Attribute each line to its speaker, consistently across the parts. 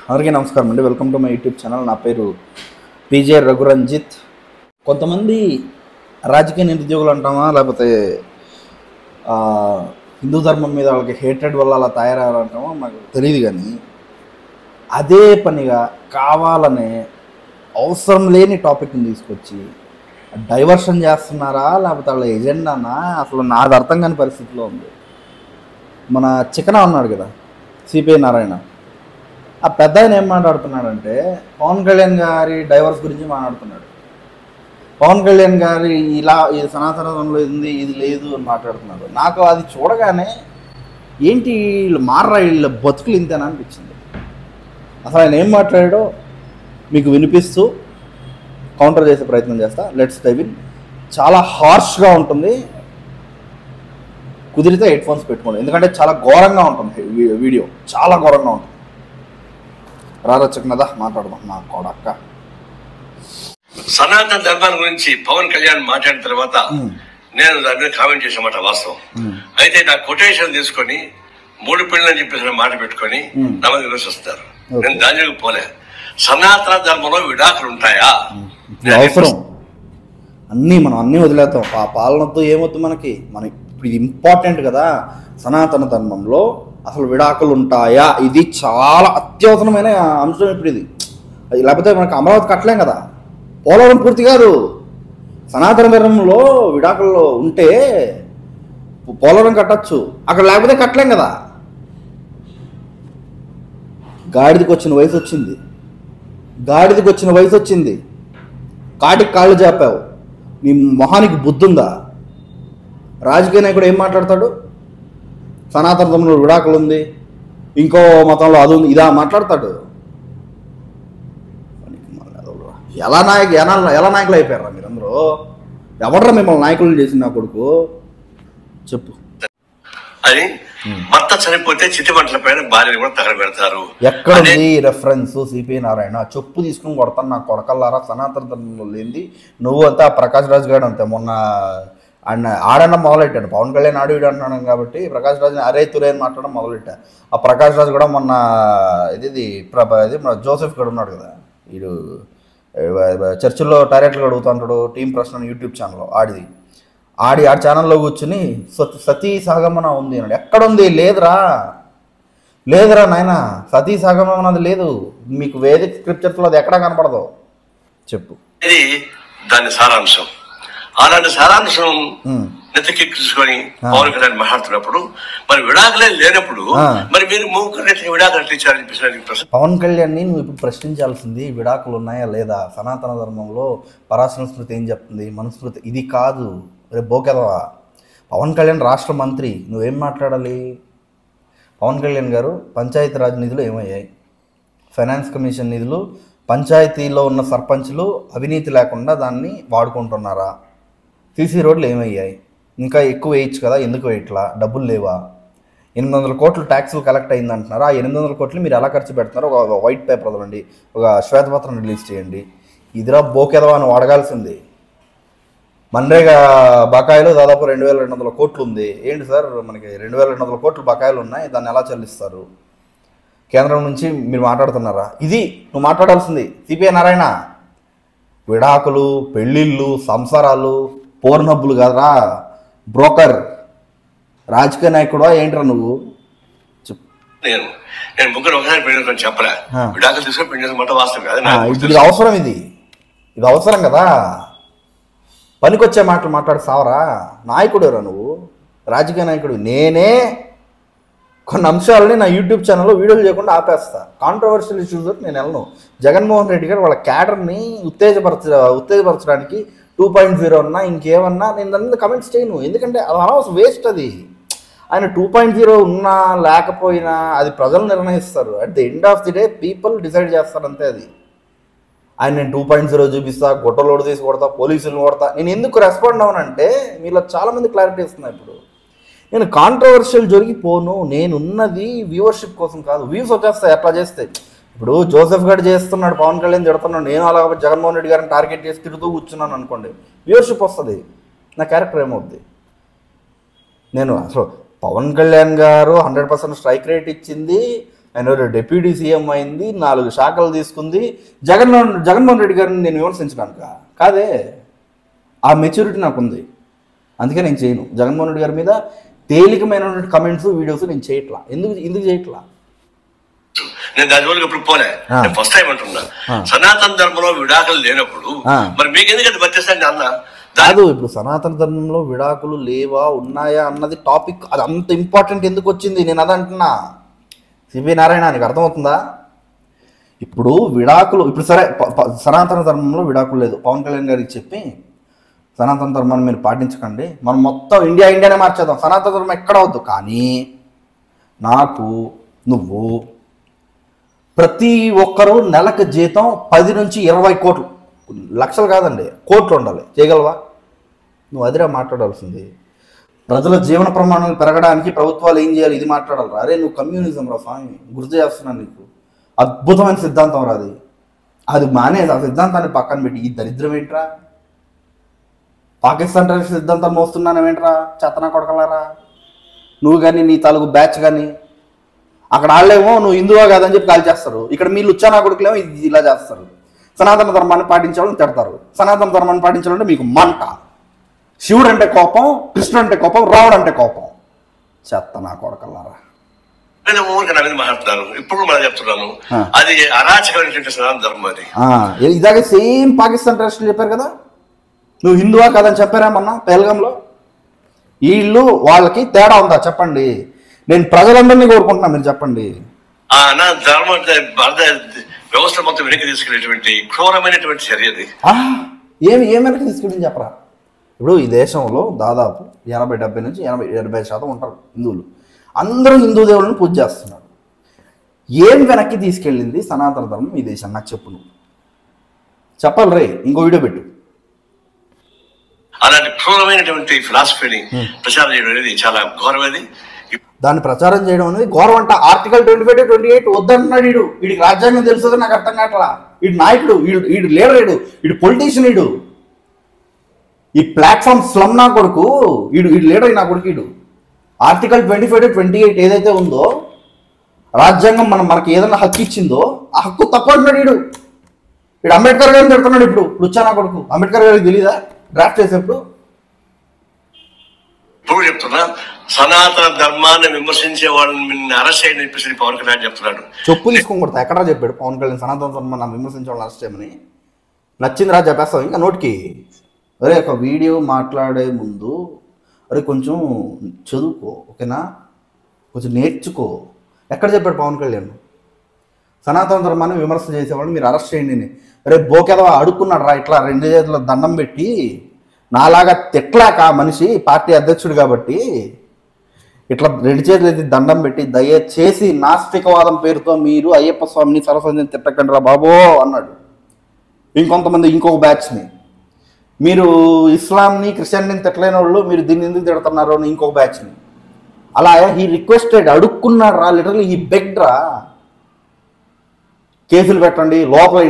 Speaker 1: అందరికీ నమస్కారం అండి. Welcome to my YouTube channel. నా పేరు పీజే రఘురంజిత్. కొంతమంది రాజకీయ నిరుద్యోగులు అంటామా, లేకపోతే హిందూ ధర్మం మీద వాళ్ళకి హేట్రెడ్ వల్ల అలా తయారవ్వాలంటామో మాకు తెలియదు. కానీ అదే పనిగా కావాలనే అవసరం లేని టాపిక్ని తీసుకొచ్చి డైవర్షన్ చేస్తున్నారా, లేకపోతే వాళ్ళ ఎజెండానా, అసలు నాది అర్థం కాని పరిస్థితిలో ఉంది. మన చికన ఉన్నాడు కదా, సిపిఐ నారాయణ, ఆ పెద్ద ఆయన ఏం మాట్లాడుతున్నాడంటే పవన్ కళ్యాణ్ గారి డైవర్స్ గురించి మాట్లాడుతున్నాడు. పవన్ కళ్యాణ్ గారి ఇలా ఇది సనాతనంలో ఉంది, ఇది లేదు అని మాట్లాడుతున్నాడు. నాకు అది చూడగానే ఏంటి వీళ్ళు మారరా, వీళ్ళ బతుకులు ఇంతేనా అనిపించింది. అసలు ఆయన ఏం మాట్లాడాడో మీకు వినిపిస్తూ కౌంటర్ చేసే ప్రయత్నం చేస్తా. Let's dive in. చాలా హార్ష్గా ఉంటుంది, కుదిరితే హెడ్ ఫోన్స్ పెట్టుకోండి, ఎందుకంటే చాలా ఘోరంగా ఉంటుంది వీడియో, చాలా ఘోరంగా ఉంటుంది. రారచ్చకున్నదా మాట్లాడదాం. నా కొడక్క
Speaker 2: సనాతన ధర్మాల గురించి పవన్ కళ్యాణ్ మాట్లాడిన తర్వాత నేను దాని మీద కామెంట్ చేసామాట వాస్తవం. అయితే నా కొటేషన్ తీసుకొని 3 పెళ్ళని చెప్పేసి మాట పెట్టుకొని నా మీద విమర్శిస్తారు. నేను దానికి పోలే. సనాతన ధర్మంలో విడాకులు ఉంటాయా?
Speaker 1: అవసరం మనం అన్నీ వదిలేస్తాం. ఆ పాలనతో ఏమవుతుంది మనకి ఇప్పుడు ఇది ఇంపార్టెంట్ కదా. సనాతన ధర్మంలో అసలు విడాకులు ఉంటాయా, ఇది చాలా అత్యవసరమైన అంశం ఇప్పుడు ఇది. లేకపోతే మనకు అమరావతి కట్టలేం కదా, పోలవరం పూర్తి కాదు. సనాతన ధర్మంలో విడాకుల్లో ఉంటే పోలవరం కట్టచ్చు, అక్కడ లేకపోతే కట్టలేం కదా. గాడిదకి వచ్చిన వయసు వచ్చింది, కాటికి కాళ్ళు చాపావు, నీ మొహానికి బుద్ధి ఉందా? రాజకీయ నాయకుడు ఏం మాట్లాడతాడు? సనాతన ధర్మంలో విడాకులు ఉంది, ఇంకో మతంలో అది ఉంది, ఇదా మాట్లాడతాడు. ఎలా నాయకులు అయిపోయారా మీరందరూ? ఎవడరా మిమ్మల్ని నాయకులు చేసిన నా కొడుకు చెప్పు.
Speaker 2: అని భర్త చనిపోతే చితిమంటల పైన భార్యను కూడా తగలబెడతారు.
Speaker 1: ఎక్కడుంది రెఫరెన్స్? సిపిఐ నారాయణ చెప్పు తీసుకుని కొడతాను నా కొడకల్లారా. సనాతన ధర్మంలో లేనిది నువ్వు అంతా ప్రకాష్ రాజ్ గారు అంతే. మొన్న ఆడడం మొదలెట్టాను. పవన్ కళ్యాణ్ ఆడు వీడు అంటున్నాను కాబట్టి ప్రకాష్ రాజ్ అరే తురే అని మాట్లాడడం మొదలెట్టా. ఆ ప్రకాష్ రాజ్ కూడా మొన్న ఇది మన జోసెఫ్ గడు ఉన్నాడు కదా, వీడు చర్చిల్లో టాయిలెట్లు అడుగుతుంటాడు, టీం ప్రశ్న యూట్యూబ్ ఛానల్లో ఆడి ఛానల్లో కూర్చుని సతీ సాగమన ఉంది అన్నాడు. ఎక్కడుంది? లేదురా నాయన, సతీ సాగమనం అన్నది లేదు. మీకు వేదిక స్క్రిప్చర్స్లో అది ఎక్కడా కనపడదు. చెప్పు.
Speaker 2: ఇది దాని సారాంశం. అలాంటి సారాంశం నెత్తికెక్కించుకొని పవన్ కళ్యాణ్ మాట్లాడుతున్నప్పుడు మరి విడాకులే లేనప్పుడు మరి మీరు విడాకులు ఇచ్చారని చెప్పేసి
Speaker 1: పవన్ కళ్యాణ్ని నువ్వు ఇప్పుడు ప్రశ్నించాల్సింది విడాకులు ఉన్నాయా లేదా, సనాతన ధర్మంలో పరాశర స్మృతి ఏం చెప్తుంది, మనుస్మృతి ఇది కాదు. రేపు బోకెదవా. పవన్ కళ్యాణ్ రాష్ట్ర మంత్రి, నువ్వేం మాట్లాడాలి? పవన్ కళ్యాణ్ గారు పంచాయతీరాజ్ నిధులు ఏమయ్యాయి? ఫైనాన్స్ కమిషన్ నిధులు పంచాయతీలో ఉన్న సర్పంచ్లు అవినీతి లేకుండా దాన్ని వాడుకుంటున్నారా? సీసీ రోడ్లు ఏమయ్యాయి? ఇంకా ఎక్కువ వేయచ్చు కదా, ఎందుకు వేయట్లా? డబ్బులు లేవా? 800 కోట్లు ట్యాక్సులు కలెక్ట్ అయింది అంటున్నారు. ఆ 800 కోట్లు మీరు ఎలా ఖర్చు పెడుతున్నారో ఒక వైట్ పేపర్ వదలండి, ఒక శ్వేతపత్రం రిలీజ్ చేయండి. ఇదిరా బోకెదవా అని అడగాల్సింది. మన్రేగా బకాయిలు దాదాపు 2200 కోట్లు ఉంది. ఏంటి సార్, మనకి 2200 కోట్లు బకాయిలు ఉన్నాయి, దాన్ని ఎలా చెల్లిస్తారు? కేంద్రం నుంచి మీరు మాట్లాడుతున్నారా? ఇది నువ్వు మాట్లాడాల్సింది. సిపిఐ నారాయణ, విడాకులు, పెళ్ళిళ్ళు, సంసారాలు, పోర్నబ్బులు కదరా, బ్రోకర్, రాజకీయ నాయకుడా ఏంట్రా నువ్వు?
Speaker 2: నేను ముగ్గురు ఒకసారి పెళ్లి చెప్పలే, విడాకులు తీసుకొని పెళ్లి మాట వాస్తవం కాదు.
Speaker 1: ఇది అవసరం కదా. పనికొచ్చే మాటలు మాట్లాడి సావరా. నాయకుడురా నువ్వు, రాజకీయ నాయకుడు. నేనే కొన్ని అంశాలని నా యూట్యూబ్ ఛానల్లో వీడియోలు చేయకుండా ఆపేస్తా. కాంట్రవర్షియల్ ఇష్యూస్ నేను వెళ్ళను. జగన్మోహన్ రెడ్డి గారు వాళ్ళ క్యాడర్ని ఉత్తేజపరచడానికి 2.0 అన్నా ఇంకేమన్నా నేను దాని మీద కమెంట్స్ చేయను, ఎందుకంటే అది అనవసరం, వేస్ట్. అది ఆయన 2.0 ఉన్నా లేకపోయినా అది ప్రజలు నిర్ణయిస్తారు. At the end of the day people decide చేస్తారు అంతే. అది ఆయన నేను 2.0 చూపిస్తా, గొట్టలోడు తీసి కొడతా, పోలీసులను కొడతా. నేను ఎందుకు రెస్పాండ్ అవునంటే మీలో చాలామంది క్లారిటీ ఇస్తున్నా. ఇప్పుడు నేను కాంట్రవర్షియల్ జరిగిపోను. నేనున్నది వ్యూవర్షిప్ కోసం కాదు. వ్యూస్ వచ్చేస్తాయి ఎట్లా చేస్తే. ఇప్పుడు జోసెఫ్ గడ్ చేస్తున్నాడు, పవన్ కళ్యాణ్ తిడుతున్నాడు, నేను అలా జగన్మోహన్ రెడ్డి గారిని టార్గెట్ చేసి తిరుగుతూ కూర్చున్నాను అనుకోండి, వ్యూవర్షిప్ వస్తుంది. నా క్యారెక్టర్ ఏమవుద్ది? నేను అసలు పవన్ కళ్యాణ్ గారు 100% స్ట్రైక్ రేట్ ఇచ్చింది ఆయన డిప్యూటీ సీఎం అయింది, 4 శాఖలు తీసుకుంది. జగన్మోహన్ రెడ్డి గారిని నేను విమర్శించడానిక కాదే, ఆ మెచ్యూరిటీ నాకు ఉంది, అందుకే నేను చేయను. జగన్మోహన్ రెడ్డి గారి మీద తేలికమైనటువంటి కమెంట్స్ వీడియోస్ నేను చేయట్లా. ఎందుకు చేయట్లా?
Speaker 2: నేను దాని వరకు ఇప్పుడు పోలే, ఫస్ట్ టైం అంటున్నా. సనాతన ధర్మంలో విడాకులు లేనప్పుడు మరి మీకు ఎందుకంటే వచ్చేసండి అన్న
Speaker 1: కాదు. ఇప్పుడు సనాతన ధర్మంలో విడాకులు లేవా ఉన్నాయా అన్నది టాపిక్, అది అంత ఇంపార్టెంట్ ఎందుకు వచ్చింది నేను అదంటున్నా. సిబి నారాయణ నీకు అర్థమవుతుందా? ఇప్పుడు విడాకులు, ఇప్పుడు సరే సనాతన ధర్మంలో విడాకులు లేదు, పవన్ కళ్యాణ్ గారికి చెప్పి సనాతన ధర్మాన్ని మీరు పాటించకండి, మనం మొత్తం ఇండియానే మార్చేద్దాం, సనాతన ధర్మం ఎక్కడ వద్దు. కానీ నాకు నువ్వు ప్రతి ఒక్కరూ నెలకు జీతం 10 నుంచి 20 కోట్లు, లక్షలు కాదండి, కోట్లు ఉండాలి. చేయగలవా? నువ్వు అదిరా మాట్లాడాల్సింది. ప్రజల జీవన ప్రమాణాలు పెరగడానికి ప్రభుత్వాలు ఏం చేయాలి ఇది మాట్లాడాలి. అరే నువ్వు కమ్యూనిజం రా స్వామి, గుర్తు చేస్తున్నాను నీకు. అద్భుతమైన సిద్ధాంతం రాది, అది మానేది. ఆ సిద్ధాంతాన్ని పక్కన పెట్టి ఈ దరిద్రం ఏంట్రా? పాకిస్తాన్ టెర్రరిస్ట్ సిద్ధాంతం మోస్తున్నానేంట్రా చెత్తనా కొడకలారా? నువ్వు కానీ నీ తాలూకు బ్యాచ్ కానీ అక్కడ వాళ్ళేమో నువ్వు హిందువా కాదని చెప్పి కాల్ చేస్తారు, ఇక్కడ మీ లుచ్చానా కొడుకులేమో ఇది ఇలా చేస్తారు. సనాతన ధర్మాన్ని పాటించాలని తిడతారు, సనాతన ధర్మాన్ని పాటించాలంటే మీకు మంట. శివుడు అంటే కోపం, కృష్ణుడు అంటే కోపం, రాముడు అంటే కోపం. చెత్తనా కొడకలారా
Speaker 2: మాట్లాడుతున్నారు. ఇప్పుడు మనం చెప్తున్నాను అది అరాచకమైనటువంటి సనాతన ధర్మం. అది
Speaker 1: ఇలాగే సేమ్ పాకిస్తాన్ టెర్రరిస్టులు చెప్పారు కదా, నువ్వు హిందువా కాదని చెప్పారా మొన్న పెహల్గాంలో? వీళ్ళు వాళ్ళకి తేడా ఉందా చెప్పండి? నేను ప్రజలందరినీ కోరుకుంటున్నా, మీరు చెప్పండి.
Speaker 2: ధర్మ వ్యవస్థ మొత్తం వెనక్కి తీసుకెళ్ళేటువంటి క్రూరమైనటువంటి చర్య అది.
Speaker 1: ఏం వెనక్కి తీసుకెళ్ళి చెప్పరా? ఇప్పుడు ఈ దేశంలో దాదాపు 80-70 నుంచి 80-70% ఉంటారు హిందువులు. అందరూ హిందూ దేవుళ్ళని పూజ చేస్తున్నారు. ఏం వెనక్కి తీసుకెళ్ళింది సనాతన ధర్మం ఈ దేశం? నాకు చెప్పు, నువ్వు చెప్పాలి రే. ఇంకో వీడియో పెట్టు.
Speaker 2: అలాంటి క్రూరమైనటువంటి ఫిలాసఫీని ప్రచారం చేయడం అనేది చాలా ఘోరమైనది.
Speaker 1: దాన్ని ప్రచారం చేయడం అనేది ఘోరం అంట. ఆర్టికల్ 25-28 వద్దంటున్నాడు. వీడికి రాజ్యాంగం తెలుస్తుంది, నాకు అర్థం కావట్లా. వీడు నాయకుడు, వీడు లీడర్, వీడు పొలిటీషియన్, ఈ ప్లాట్ఫామ్ స్లమ్ నా కొడుకు, వీడు లీడర్ నా కొడుకు. ఆర్టికల్ 25-28 ఏదైతే ఉందో రాజ్యాంగం మనకి ఏదైనా హక్కు ఇచ్చిందో ఆ హక్కు తక్కువ అంటున్నాడు. వీడు అంబేద్కర్ గారిని తిడుతున్నాడు. ఇప్పుడు లుచ్చా నా కొడుకు. అంబేద్కర్ గారికి తెలీదా డ్రాఫ్ట్ చేసేప్పుడు?
Speaker 2: ఇప్పుడు చెప్తున్నా, సనాతన ధర్మాన్ని విమర్శించే వాళ్ళని అరెస్ట్ చేయని చెప్పేసి పవన్ కళ్యాణ్ చెప్తున్నాడు.
Speaker 1: చెప్పు తీసుకొని కొడతా. ఎక్కడా చెప్పాడు పవన్ కళ్యాణ్ సనాతన ధర్మాన్ని విమర్శించే వాళ్ళని అరెస్ట్ చేయమని? నచ్చింది రా చెప్పేస్తావు ఇంకా నోటికి. అరే ఒక వీడియో మాట్లాడే ముందు అరే కొంచెం చదువుకో, ఓకేనా? కొంచెం నేర్చుకో. ఎక్కడ చెప్పాడు పవన్ కళ్యాణ్ సనాతన ధర్మాన్ని విమర్శ చేసేవాళ్ళని మీరు అరెస్ట్ చేయండి? రే బోకేదో అడుక్కున్నాడు రా, ఇట్లా 2 చేతుల దండం పెట్టి. నాలాగా తిట్లాక మనిషి పార్టీ అధ్యక్షుడు కాబట్టి ఇట్లా 2 చేతులు ఎత్తి దండం పెట్టి దయచేసి నాస్తికవాదం పేరుతో మీరు అయ్యప్ప స్వామిని సరస్వతిని తిట్టకండి రా బాబో అన్నాడు. ఇంకొంతమంది ఇంకొక బ్యాచ్ని, మీరు ఇస్లాంని క్రిస్టియన్ని తిట్టలేని వాళ్ళు మీరు దీన్ని ఎందుకు తిడుతున్నారు అని ఇంకొక బ్యాచ్ని. అలా ఈ రిక్వెస్టెడ్, అడుక్కున్నాడు రా, లిటరల్లీ ఈ బెగ్డ్ రా. కేసులు పెట్టండి, లోపల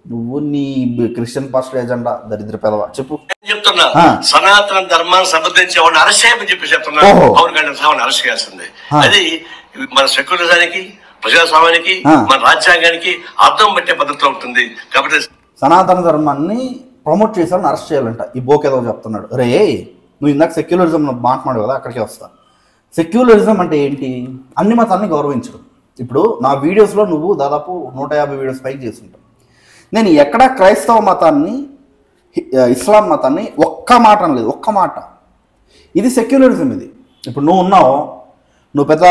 Speaker 1: నువ్వు నీ క్రిస్టియన్ పాస్టర్ ఏజెండా దరిద్ర పెదవా చెప్పు.
Speaker 2: చెప్తున్నా సనాతన ధర్మాన్ని సమర్థించే వాళ్ళని అరెస్ట్ చేయమని చెప్పి చెప్తున్నా. పవన్ కళ్యాణ్ అరెస్ట్ చేయాల్సిందే. అది మన సెక్యులరిజానికి, ప్రజాస్వామ్యానికి, మన రాజ్యాంగానికి అర్థం పెట్టే పద్ధతిలో ఉంటుంది. కాబట్టి
Speaker 1: సనాతన ధర్మాన్ని ప్రమోట్ చేశారని అరెస్ట్ చేయాలంట. ఈ బోకేదో చెప్తున్నాడు. రే నువ్వు ఇందాక సెక్యులరిజం మాట్లాడు కదా, అక్కడికి వస్తా. సెక్యులరిజం అంటే ఏంటి? అన్ని మతాన్ని గౌరవించడం. ఇప్పుడు నా వీడియోస్లో నువ్వు దాదాపు 150 వీడియోస్ పైకి చేస్తుంటావు. నేను ఎక్కడ క్రైస్తవ మతాన్ని, ఇస్లాం మతాన్ని ఒక్క మాట అనలేదు, ఒక్క మాట. ఇది సెక్యులరిజం. ఇది ఇప్పుడు నువ్వు ఉన్నావు, నువ్వు పెద్ద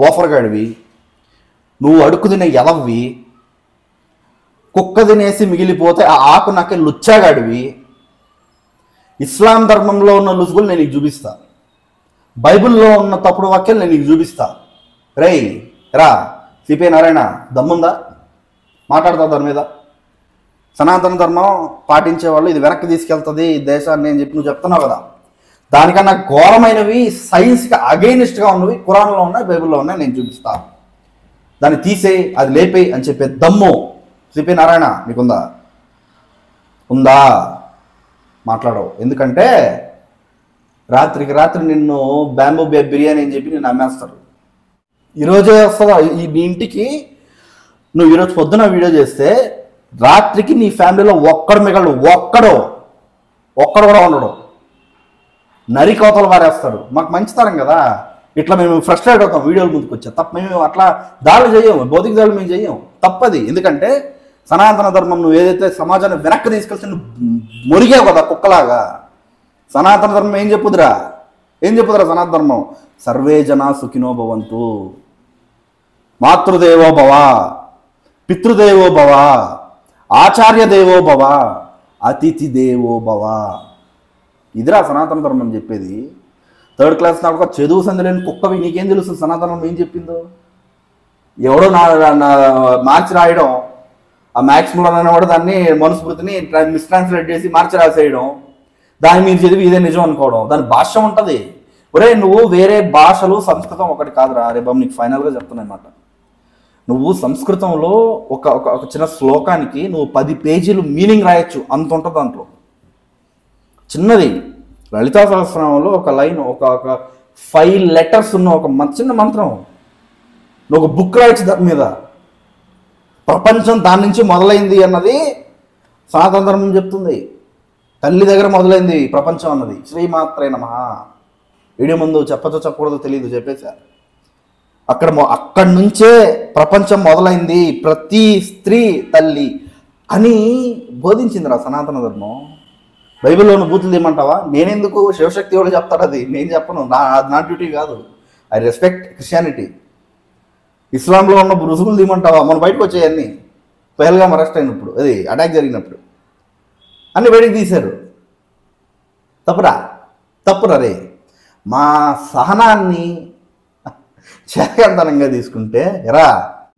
Speaker 1: లోఫర్గాడివి, నువ్వు అడుక్కు తినే ఎలవ్వి, కుక్క తినేసి మిగిలిపోతే ఆ ఆకు నాకే లుచ్చాగాడివి. ఇస్లాం ధర్మంలో ఉన్న లుసుగులు నేను నీకు చూపిస్తా, బైబిల్లో ఉన్న తప్పుడు వాక్యాలు నేను నీకు చూపిస్తా. రేయ్ రా సిపి నారాయణ, దమ్ముందా? మాట్లాడతా దాని మీద. సనాతన ధర్మం పాటించే వాళ్ళు ఇది వెనక్కి తీసుకెళ్తుంది ఈ దేశాన్ని అని చెప్పి నువ్వు చెప్తున్నావు కదా, దానికన్నా ఘోరమైనవి సైన్స్కి అగెయినిస్ట్గా ఉన్నవి ఖురాన్లో ఉన్నాయి, బైబిల్లో ఉన్నాయి, నేను చూపిస్తా. దాన్ని తీసేయి, అది లేపేయి అని చెప్పే దమ్ము సిపి నారాయణ నీకుందా? ఉందా? మాట్లాడవు. ఎందుకంటే రాత్రికి రాత్రి నిన్ను బ్యాంబూ బిర్యానీ అని చెప్పి నిన్ను అమ్మేస్తారు. ఈరోజే వస్తుందా నీ ఇంటికి? నువ్వు ఈరోజు పొద్దున వీడియో చేస్తే రాత్రికి నీ ఫ్యామిలీలో ఒక్కడు మిగలడు, ఒక్కడు కూడా ఉండడు, నరికోతలు పారేస్తాడు. మాకు మంచితనం కదా, ఇట్లా మేము ఫ్రస్ట్రేట్ అవుతాం వీడియోల ముందుకు వచ్చా. తప్ప మేము అట్లా దాడులు చేయము, భౌతిక దాడులు మేము చెయ్యం, తప్పది. ఎందుకంటే సనాతన ధర్మం నువ్వు ఏదైతే సమాజాన్ని వెనక్కి తీసుకెళ్తే నువ్వు మురిగావు కదా కుక్కలాగా. సనాతన ధర్మం ఏం చెప్పుదురా సనాతన ధర్మం? సర్వే జనా సుఖినో భవంతు, మాతృదేవో భవ, పితృదేవో భవ, ఆచార్య దేవో భవ, అతిథి దేవో భవ. ఇదిరా సనాతన ధర్మం చెప్పేది. థర్డ్ క్లాస్ నాకు ఒక చదువు సంధి లేని కుక్కవి నీకేం తెలుస్తుంది సనాతన ధర్మం ఏం చెప్పిందో? ఎవడో నా మార్చి రాయడం, ఆ మ్యాథ్స్ మూలం అనేవాడు దాన్ని మనుస్మృతిని మిస్ట్రాన్స్లేట్ చేసి మార్చి రాసేయడం, దాన్ని మీరు చదివి ఇదే నిజం అనుకోవడం, దాని భాష ఉంటుంది. ఒరే నువ్వు వేరే భాషలు సంస్కృతం ఒకటి కాదురా. రే బాబు నీకు ఫైనల్గా చెప్తున్నమాట, నువ్వు సంస్కృతంలో ఒక చిన్న శ్లోకానికి నువ్వు 10 పేజీలు మీనింగ్ రాయొచ్చు, అంత ఉంటుంది దాంట్లో. చిన్నది లలితా సహస్రనామంలో ఒక లైన్, ఒక 5 లెటర్స్ ఉన్న ఒక చిన్న మంత్రం, నువ్వు ఒక బుక్ రాయొచ్చు దాని మీద. ప్రపంచం దాని నుంచి మొదలైంది అన్నది సనాతన ధర్మం చెప్తుంది. తల్లి దగ్గర మొదలైంది ప్రపంచం అన్నది. శ్రీమాత్రే నమః. వీడియో ముందు చెప్పచ్చో చెప్పకూడదో తెలియదు, చెప్పేశారు. అక్కడి నుంచే ప్రపంచం మొదలైంది, ప్రతి స్త్రీ తల్లి అని బోధించిందిరా సనాతన ధర్మం. బైబిల్లోని బూతులు తీయమంటావా? నేనెందుకు? శివశక్తి వాళ్ళు చెప్తాడు, అది నేను చెప్పను, నా డ్యూటీ కాదు. I respect Christianity. ఇస్లాంలో ఉన్న రుసుగులు తీయమంటావా? మనం బయటకు వచ్చాయన్నీ పహల్గామ్ అరెస్ట్ అయినప్పుడు, అది అటాక్ జరిగినప్పుడు అన్ని బయటికి తీశారు. తప్పురా రే. మా సహనాన్ని చేతనంగా తీసుకుంటే ఎరా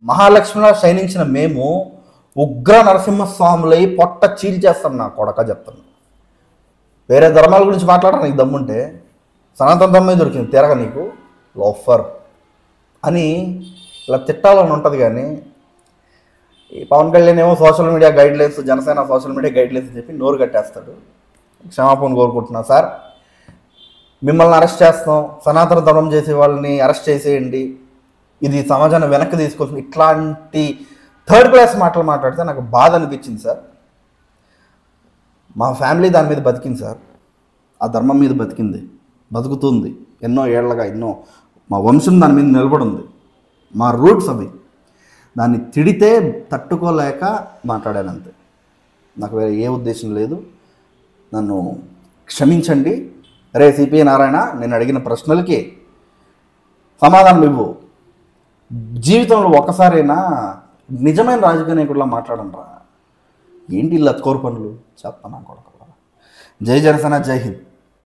Speaker 1: మహాలక్ష్మిలో శయనించిన మేము ఉగ్ర నరసింహస్వాములై పొట్ట చీల్చేస్తాం నా కొడక చెప్తాను. వేరే ధర్మాల గురించి మాట్లాడరా నీకు దమ్ముంటే? సనాతన ధర్మమే దొరికింది తిరగ నీకు లోఫర్ అని ఇలా తిట్టాలని ఉంటుంది. కానీ ఈ పవన్ కళ్యాణ్ ఏమో social media guidelines, Janasena social media guidelines చెప్పి నోరు కట్టేస్తాడు. క్షమాపణ కోరుకుంటున్నా సార్, మిమ్మల్ని అరెస్ట్ చేస్తాం, సనాతన ధర్మం చేసే వాళ్ళని అరెస్ట్ చేసేయండి, ఇది సమాజాన్ని వెనక్కి తీసుకొస్తుంది, ఇట్లాంటి థర్డ్ క్లాస్ మాటలు మాట్లాడితే నాకు బాధ అనిపించింది సార్. మా ఫ్యామిలీ దాని మీద బతికింది సార్, ఆ ధర్మం మీద బతుకుతుంది ఎన్నో ఏళ్లగా, మా వంశం దాని మీద నిలబడింది, మా రూట్స్ అవి. దాన్ని తిడితే తట్టుకోలేక మాట్లాడానంతే, నాకు వేరే ఏ ఉద్దేశం లేదు. నన్ను క్షమించండి. అరే సిపి నారాయణ, నేను అడిగిన ప్రశ్నలకి సమాధానం ఇవ్వు. జీవితంలో ఒక్కసారైనా నిజమైన రాజకీయ నాయకుడిలా మాట్లాడండి రా. ఏంటి ఇలా కోరు పనులు చెప్తాను కొడక. జై జనసేన, జై హింద్.